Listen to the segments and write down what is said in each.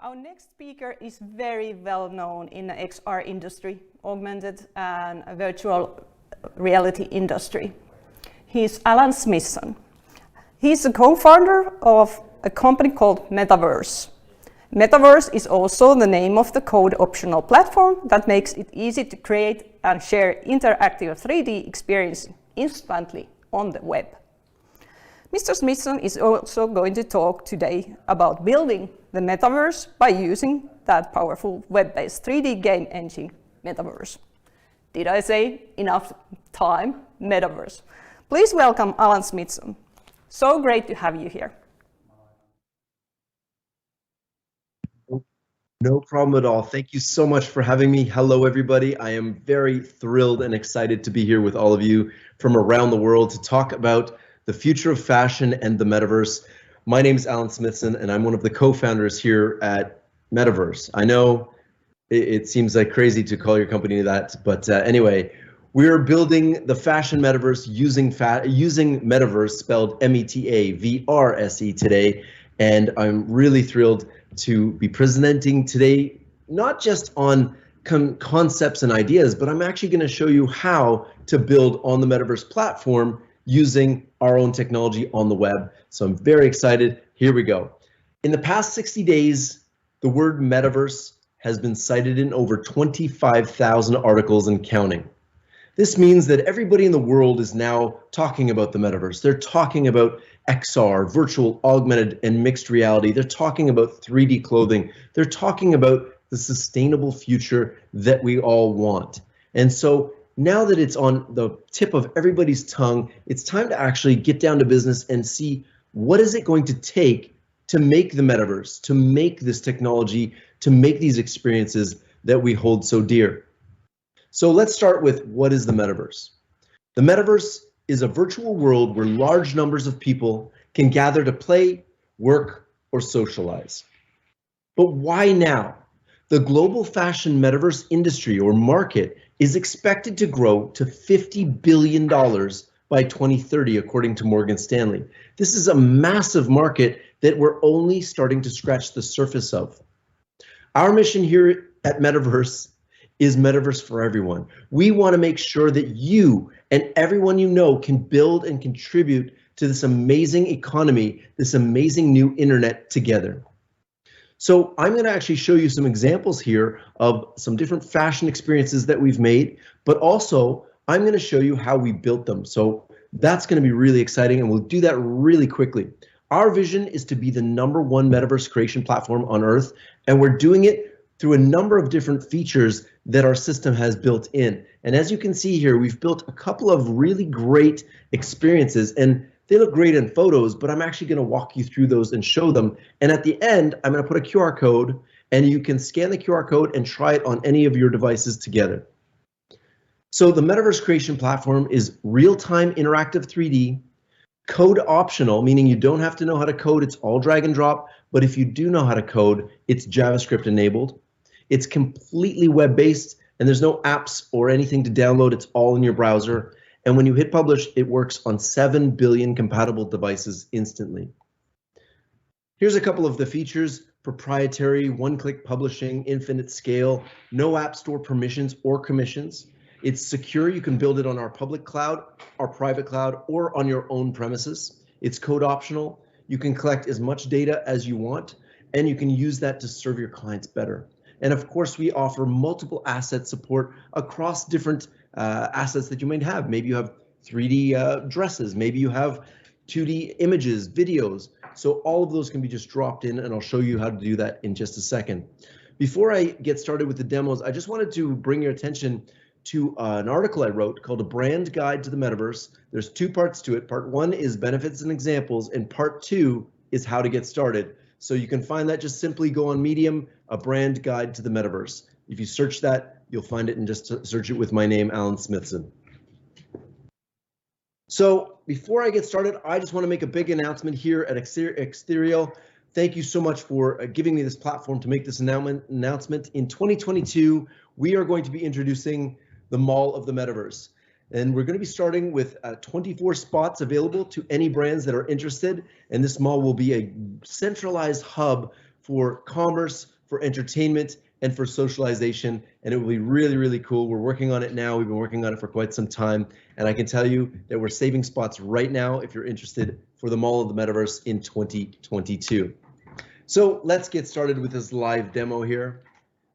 Our next speaker is very well known in the XR industry, augmented and virtual reality industry. He's Alan Smithson. He's the co-founder of a company called Metaverse. Metaverse is also the name of the code optional platform that makes it easy to create and share interactive 3D experience instantly on the web. Mr. Smithson is also going to talk today about building the Metaverse by using that powerful web-based 3D game engine, Metaverse. Did I say enough time? Metaverse. Please welcome Alan Smithson. So great to have you here. No problem at all. Thank you so much for having me. Hello, everybody. I am very thrilled and excited to be here with all of you from around the world to talk about the future of fashion and the Metaverse. My name is Alan Smithson, and I'm one of the co-founders here at Metaverse. I know it seems like crazy to call your company that, but anyway, we're building the fashion Metaverse using Metaverse, spelled M-E-T-A-V-R-S-E today, and I'm really thrilled to be presenting today, not just on concepts and ideas, but I'm actually going to show you how to build on the Metaverse platform using our own technology on the web. So I'm very excited. Here we go. In the past 60 days, the word Metaverse has been cited in over 25,000 articles and counting. This means that everybody in the world is now talking about the Metaverse. They're talking about XR, virtual, augmented, and mixed reality. They're talking about 3D clothing. They're talking about the sustainable future that we all want. And so now that it's on the tip of everybody's tongue, it's time to actually get down to business and see what is it going to take to make the Metaverse, to make this technology, to make these experiences that we hold so dear. So let's start with, what is the Metaverse? The Metaverse is a virtual world where large numbers of people can gather to play, work, or socialize. But why now? The global fashion Metaverse industry or market is expected to grow to $50 billion by 2030, according to Morgan Stanley. This is a massive market that we're only starting to scratch the surface of. Our mission here at Metaverse is Metaverse for everyone. We want to make sure that you and everyone you know can build and contribute to this amazing economy, this amazing new internet together. So I'm going to actually show you some examples here of some different fashion experiences that we've made, but also I'm going to show you how we built them. So that's going to be really exciting, and we'll do that really quickly. Our vision is to be the #1 Metaverse creation platform on Earth, and we're doing it through a number of different features that our system has built in. And as you can see here, we've built a couple of really great experiences, and they look great in photos, but I'm actually going to walk you through those and show them. And at the end, I'm going to put a QR code, and you can scan the QR code and try it on any of your devices together. So the Metaverse creation platform is real-time interactive 3D, code optional, meaning you don't have to know how to code, it's all drag and drop, but if you do know how to code, it's JavaScript enabled. It's completely web-based, and there's no apps or anything to download. It's all in your browser. And when you hit publish, it works on 7 billion compatible devices instantly. Here's a couple of the features: proprietary, one-click publishing, infinite scale, no app store permissions or commissions. It's secure. You can build it on our public cloud, our private cloud, or on your own premises. It's code optional. You can collect as much data as you want, and you can use that to serve your clients better. And of course, we offer multiple asset support across different assets that you might have. Maybe you have 3D dresses, maybe you have 2D images, videos. So all of those can be just dropped in, and I'll show you how to do that in just a second. Before I get started with the demos, I just wanted to bring your attention to an article I wrote called A Brand Guide to the Metaverse. There's 2 parts to it. Part 1 is benefits and examples, and part 2 is how to get started. So you can find that, just simply go on Medium, A Brand Guide to the Metaverse. If you search that, you'll find it, and just search it with my name, Alan Smithson. So before I get started, I just want to make a big announcement here at Exthereal. Thank you so much for giving me this platform to make this announcement. In 2022, we are going to be introducing the Mall of the Metaverse. And we're going to be starting with 24 spots available to any brands that are interested. And this mall will be a centralized hub for commerce, for entertainment, and for socialization, and it will be really, really cool. We're working on it now. We've been working on it for quite some time, and I can tell you that we're saving spots right now if you're interested for the Mall of the Metaverse in 2022. So let's get started with this live demo here,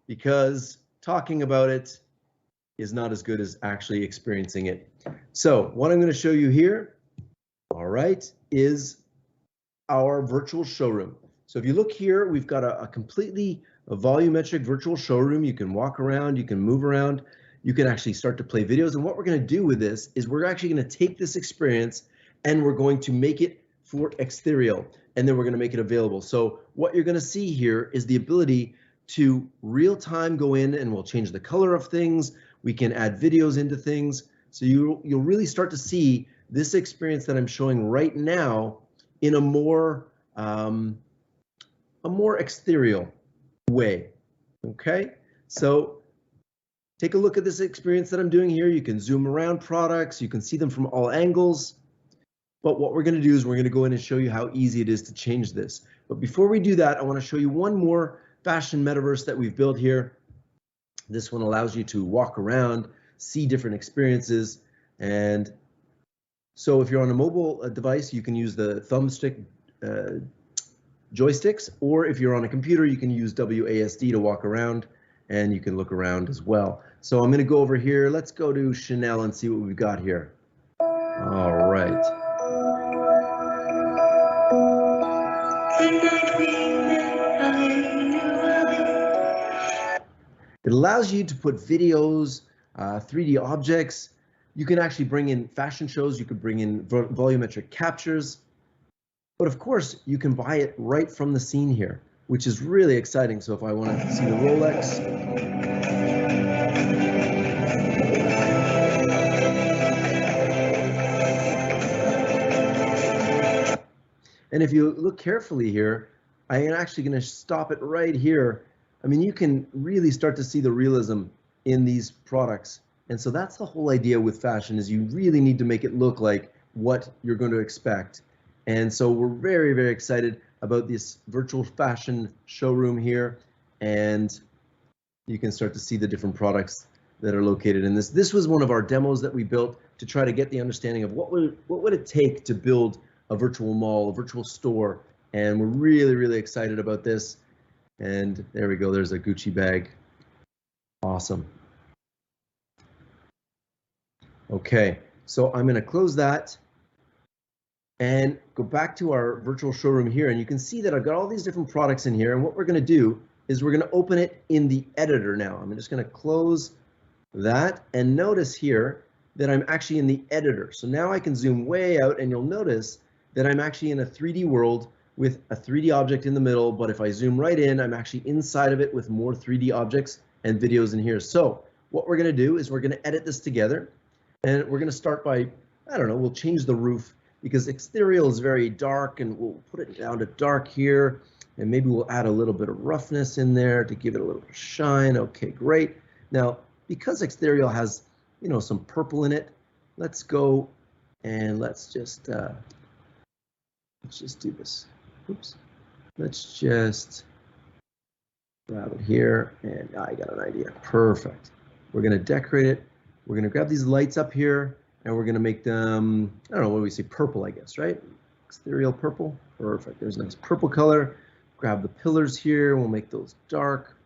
because talking about it is not as good as actually experiencing it. So what I'm going to show you here, all right, is our virtual showroom. So if you look here, we've got a completely volumetric virtual showroom. You can walk around, you can move around, you can actually start to play videos. And what we're going to do with this is we're actually going to take this experience and we're going to make it for Exthereal, and then we're going to make it available. So what you're going to see here is the ability to real time go in, and we'll change the color of things. We can add videos into things. So you'll really start to see this experience that I'm showing right now in a more Exthereal way. Okay, so take a look at this experience that I'm doing here. You can zoom around products, you can see them from all angles. But what we're going to do is we're going to go in and show you how easy it is to change this. But before we do that, I want to show you one more fashion metaverse that we've built here. This one allows you to walk around, see different experiences. And so if you're on a mobile device, you can use the thumbstick joysticks, or if you're on a computer, you can use WASD to walk around, and you can look around as well. So I'm going to go over here. Let's go to Chanel and see what we've got here. All right. It allows you to put videos, 3D objects. You can actually bring in fashion shows. You could bring in volumetric captures. But of course, you can buy it right from the scene here, which is really exciting. So if I want to see the Rolex, and if you look carefully here, I am actually going to stop it right here. I mean, you can really start to see the realism in these products. And so that's the whole idea with fashion, is you really need to make it look like what you're going to expect. And so we're very, very excited about this virtual fashion showroom here. And you can start to see the different products that are located in this. This was one of our demos that we built to try to get the understanding of what would it take to build a virtual mall, a virtual store. And we're really, really excited about this. And there we go, there's a Gucci bag. Awesome. Okay, so I'm gonna close that and go back to our virtual showroom here. And you can see that I've got all these different products in here. And what we're gonna do is we're gonna open it in the editor now. I'm just gonna close that, and notice here that I'm actually in the editor. So now I can zoom way out, and you'll notice that I'm actually in a 3D world with a 3D object in the middle. But if I zoom right in, I'm actually inside of it with more 3D objects and videos in here. So what we're gonna do is we're gonna edit this together, and we're gonna start by, I don't know, we'll change the roof, because Exthereal is very dark, and we'll put it down to dark here, and maybe we'll add a little bit of roughness in there to give it a little bit of shine. Okay, great. Now, because Exthereal has, you know, some purple in it, let's go and let's just do this. Oops. Let's just grab it here, and I got an idea. Perfect. We're gonna decorate it. We're gonna grab these lights up here, and we're gonna make them, I don't know, what do we say, purple, I guess, right? Exthereal purple. Perfect. There's a nice purple color. Grab the pillars here. We'll make those dark.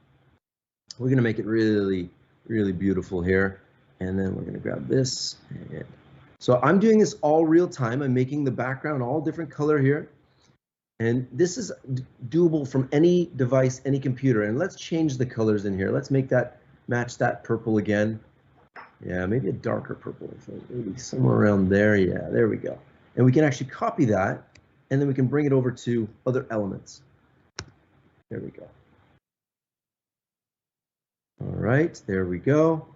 We're gonna make it really, really beautiful here. And then we're gonna grab this. And so I'm doing this all real time. I'm making the background all different color here. And this is doable from any device, any computer. And let's change the colors in here. Let's make that match that purple again. Yeah, maybe a darker purple, maybe somewhere around there. Yeah, there we go. And we can actually copy that, and then we can bring it over to other elements. There we go. All right, there we go.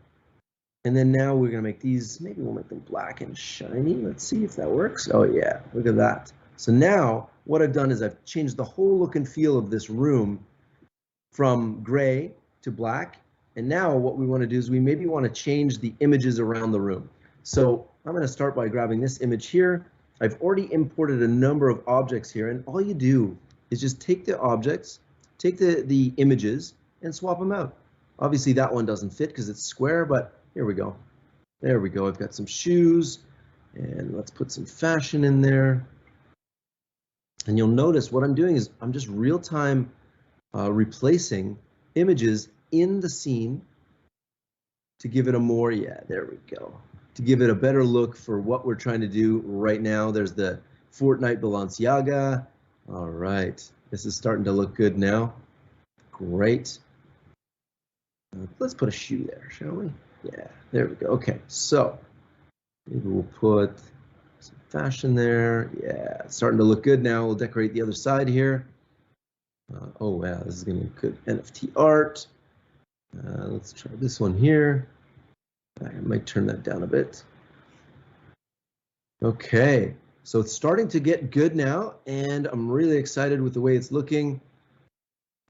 And then now we're gonna make these, maybe we'll make them black and shiny. Let's see if that works. Oh yeah, look at that. So now what I've done is I've changed the whole look and feel of this room from gray to black. And now what we want to do is we maybe want to change the images around the room. So I'm going to start by grabbing this image here. I've already imported a number of objects here, and all you do is just take the objects take the images and swap them out. Obviously that one doesn't fit because it's square, but here we go. There we go. I've got some shoes, and let's put some fashion in there. And you'll notice what I'm doing is I'm just real-time replacing images in the scene to give it a more, yeah, there we go. To give it a better look for what we're trying to do right now. There's the Fortnite Balenciaga. All right, this is starting to look good now. Great. Let's put a shoe there, shall we? Yeah, there we go. Okay, so maybe we'll put some fashion there. Yeah, it's starting to look good now. We'll decorate the other side here. Oh wow, this is gonna be good NFT art. Let's try this one here. I might turn that down a bit. Okay, so it's starting to get good now, and I'm really excited with the way it's looking.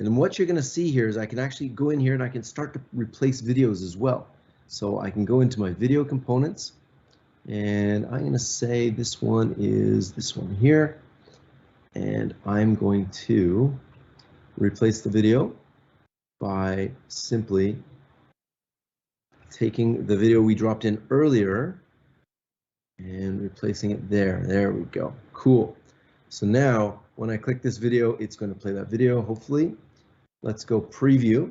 And what you're gonna see here is I can actually go in here and I can start to replace videos as well. So I can go into my video components, and I'm gonna say this one is this one here, and I'm going to replace the video by simply taking the video we dropped in earlier and replacing it there. There we go. Cool. So now when I click this video, it's going to play that video, hopefully. Let's go preview.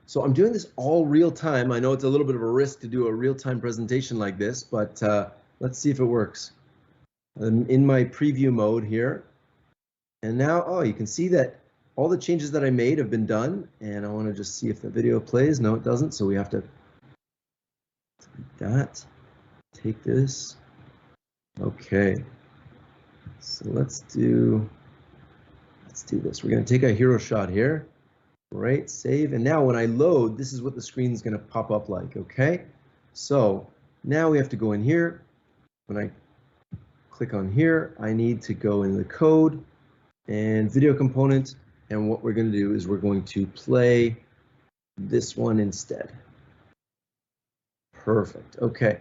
So I'm doing this all real time. I know it's a little bit of a risk to do a real-time presentation like this, but let's see if it works. I'm in my preview mode here. And now, oh, you can see that all the changes that I made have been done, and I want to just see if the video plays. No, it doesn't, so we have to take that, take this. Okay, so let's do this. We're going to take a hero shot here. Right, save, and now when I load, this is what the screen is going to pop up like, okay? So now we have to go in here. When I click on here, I need to go in the code and video component. And what we're going to do is we're going to play this one instead. Perfect. Okay.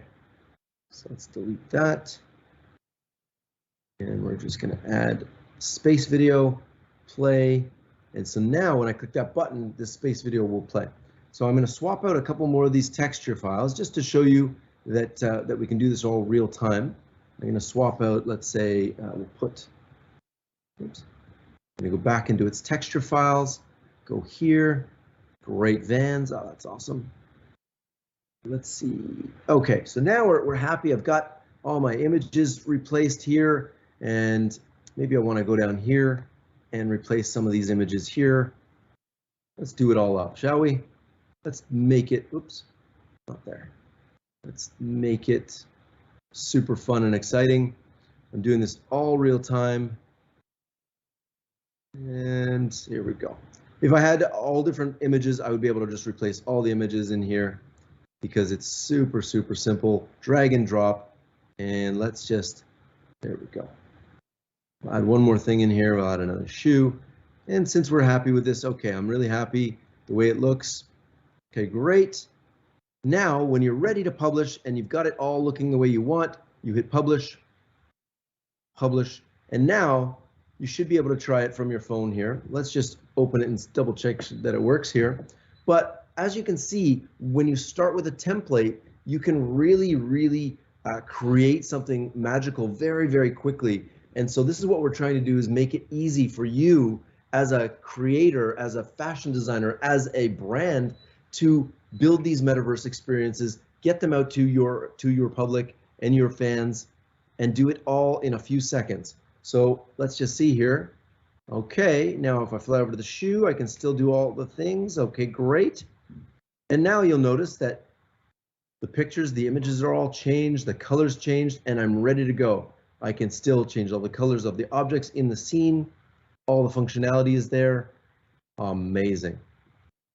So let's delete that. And we're just going to add space video, play. And so now when I click that button, this space video will play. So I'm going to swap out a couple more of these texture files just to show you that, that we can do this all real time. I'm going to swap out, let's say, we'll put, oops. I'm going to go back into its texture files, go here, great Vans, oh, that's awesome. Let's see, okay, so now we're happy. I've got all my images replaced here, and maybe I want to go down here and replace some of these images here. Let's do it all up, shall we? Let's make it, oops, not there. Let's make it super fun and exciting. I'm doing this all real time. And here we go. If I had all different images, I would be able to just replace all the images in here because it's super, super simple. Drag and drop. And let's just, there we go. I'll add one more thing in here. We'll add another shoe. And since we're happy with this, okay, I'm really happy the way it looks. Okay, great. Now, when you're ready to publish and you've got it all looking the way you want, you hit publish, publish, and now you should be able to try it from your phone here. Let's just open it and double check that it works here. But as you can see, when you start with a template, you can really create something magical very, very quickly. And so this is what we're trying to do, is make it easy for you as a creator, as a fashion designer, as a brand to build these metaverse experiences, get them out to your public and your fans, and do it all in a few seconds. So let's just see here. Okay, now if I fly over to the shoe, I can still do all the things. Okay, great. And now you'll notice that the pictures, the images are all changed, the colors changed, and I'm ready to go. I can still change all the colors of the objects in the scene. All the functionality is there. Amazing.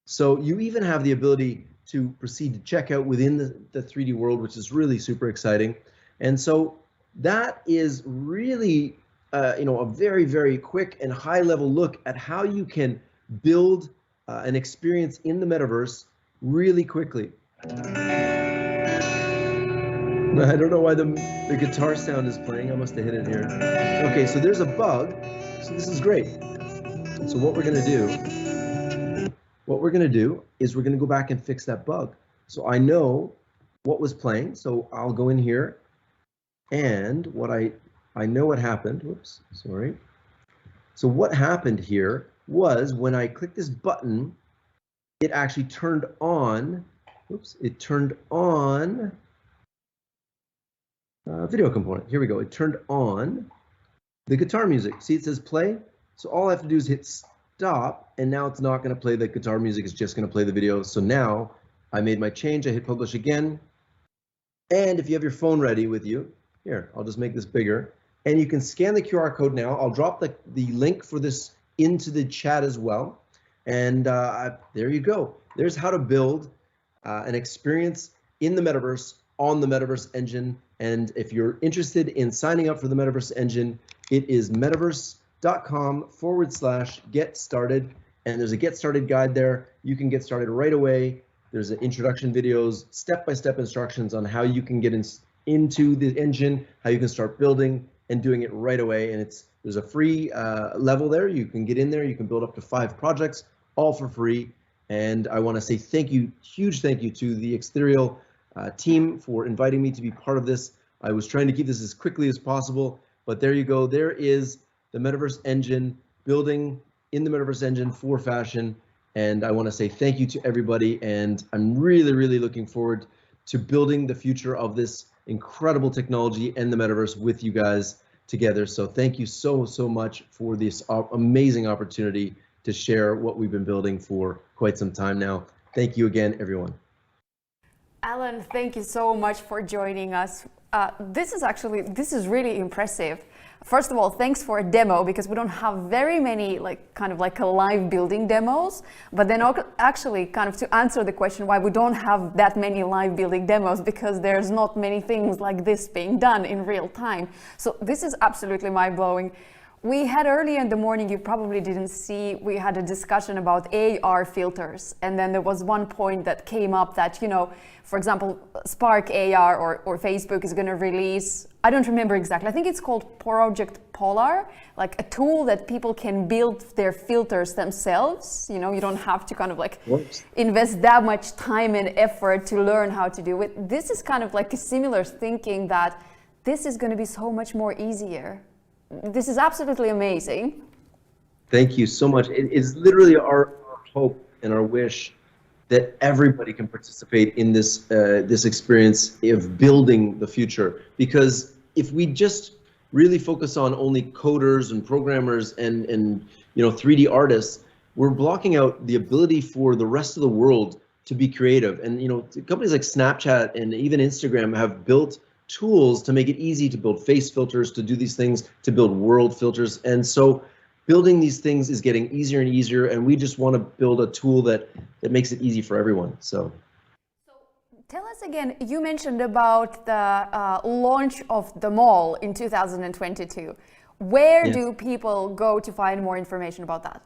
So you even have the ability to proceed to checkout within the 3D world, which is really super exciting. And so that is really a very, very quick and high level look at how you can build an experience in the metaverse really quickly. I don't know why the guitar sound is playing. I must have hit it here. Okay, so there's a bug. So this is great. So what we're going to do is we're going to go back and fix that bug. So I know what was playing, so I'll go in here, and what I know what happened. Whoops, sorry. So what happened here was when I clicked this button, it actually turned on. Oops, it turned on video component. Here we go. It turned on the guitar music. See, it says play. So all I have to do is hit stop, and now it's not going to play the guitar music. It's just going to play the video. So now I made my change. I hit publish again. And if you have your phone ready with you, here, I'll just make this bigger. And you can scan the QR code now. I'll drop the link for this into the chat as well. And there you go. There's how to build an experience in the Metaverse on the Metaverse engine. And if you're interested in signing up for the Metaverse engine, it is metaverse.com/get started. And there's a get started guide there. You can get started right away. There's introduction videos, step-by-step instructions on how you can get into the engine, how you can start building and doing it right away. And there's a free level there. You can get in there. You can build up to 5 projects, all for free. And I want to say thank you, huge thank you to the Exthereal team for inviting me to be part of this. I was trying to keep this as quickly as possible, but there you go. There is the Metaverse engine, building in the Metaverse engine for fashion. And I want to say thank you to everybody. And I'm really, really looking forward to building the future of this incredible technology and the Metaverse with you guys together. So thank you so, so much for this amazing opportunity to share what we've been building for quite some time now. Thank you again, everyone. Alan, thank you so much for joining us. This is really impressive. First of all, thanks for a demo, because we don't have very many kind of live building demos, but then actually kind of to answer the question why we don't have that many live building demos, because there's not many things like this being done in real time. So this is absolutely mind-blowing. We had earlier in the morning, you probably didn't see, we had a discussion about AR filters. And then there was one point that came up that, for example, Spark AR or Facebook is going to release, I don't remember exactly, I think it's called Project Polar, like a tool that people can build their filters themselves. You don't have to kind of invest that much time and effort to learn how to do it. This is kind of like a similar thinking that this is going to be so much more easier. This is absolutely amazing. Thank you so much. It is literally our hope and our wish that everybody can participate in this this experience of building the future. Because if we just really focus on only coders and programmers and 3D artists, we're blocking out the ability for the rest of the world to be creative. And companies like Snapchat and even Instagram have built tools to make it easy to build face filters, to do these things, to build world filters. And so building these things is getting easier and easier, and we just want to build a tool that makes it easy for everyone. So tell us again, you mentioned about the launch of the mall in 2022. Where do people go to find more information about that?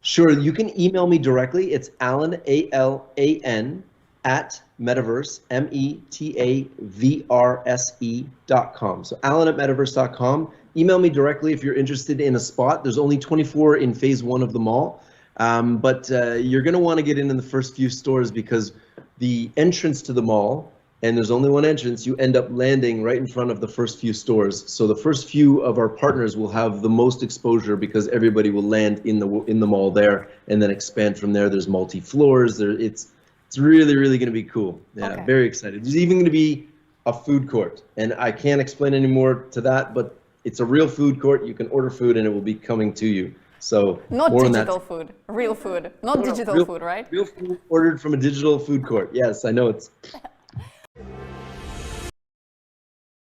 Sure, you can email me directly. It's Alan, ALAN, at Metaverse, METAVRSE.com. So Alan@metaverse.com. Email me directly if you're interested in a spot. There's only 24 in phase 1 of the mall, but you're going to want to get in the first few stores, because the entrance to the mall, and there's only one entrance, you end up landing right in front of the first few stores. So the first few of our partners will have the most exposure, because everybody will land in the mall there and then expand from there. There's multi-floors. It's really, really going to be cool. Yeah, okay. Very excited. There's even going to be a food court, and I can't explain any more to that, but it's a real food court. You can order food and it will be coming to you. So not digital food, real food, not digital food, right? Real food ordered from a digital food court. Yes, I know it's